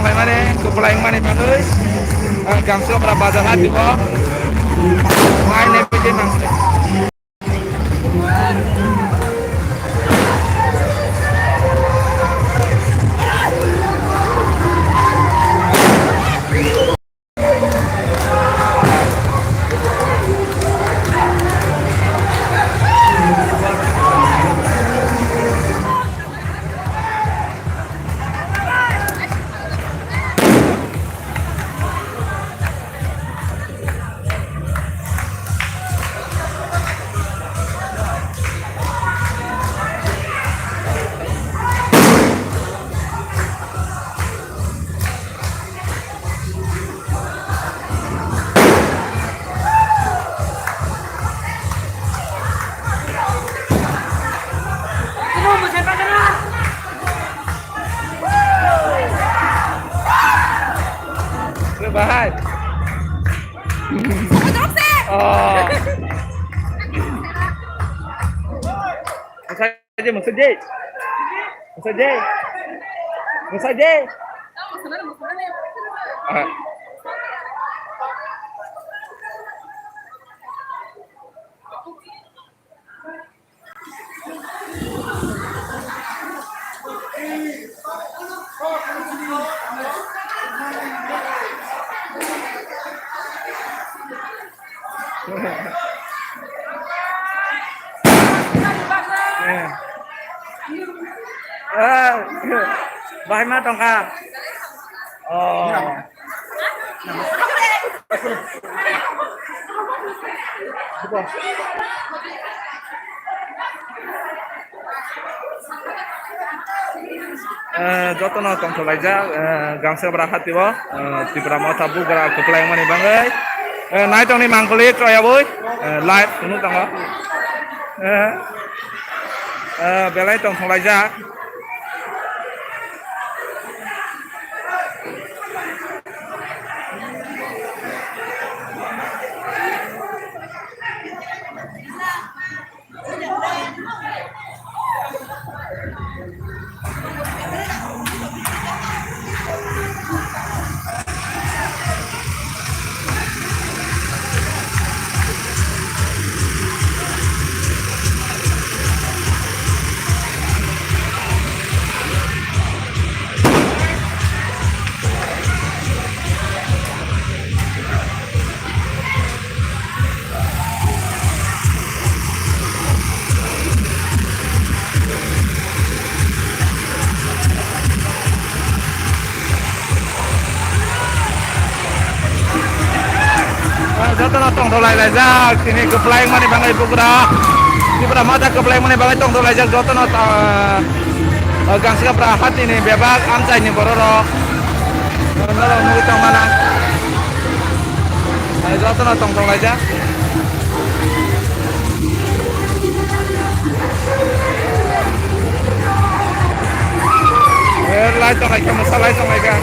tongkai mane kepala yang mane bagai gangsa berapa jalan di bawah main nepede mangsa bahaya. Oh. Maksud je. Bahaya mah tongka. Oh. Jotono tong tolaija gangsa berahat tibo tibra mau tabu gara kepala yang mani bangai naik tong ni mangkulit ya boy live tunu tongga belai tong tolaija jotono tong tolaija sini kepala yang mani bangai bugra tibra mata kepala yang mani bangai tong tolaija jotono gangsa berahat ini bebak amca ini bororo nolo nuri tong mana jotono tong tolaija lai tong lagi masalah tong lagi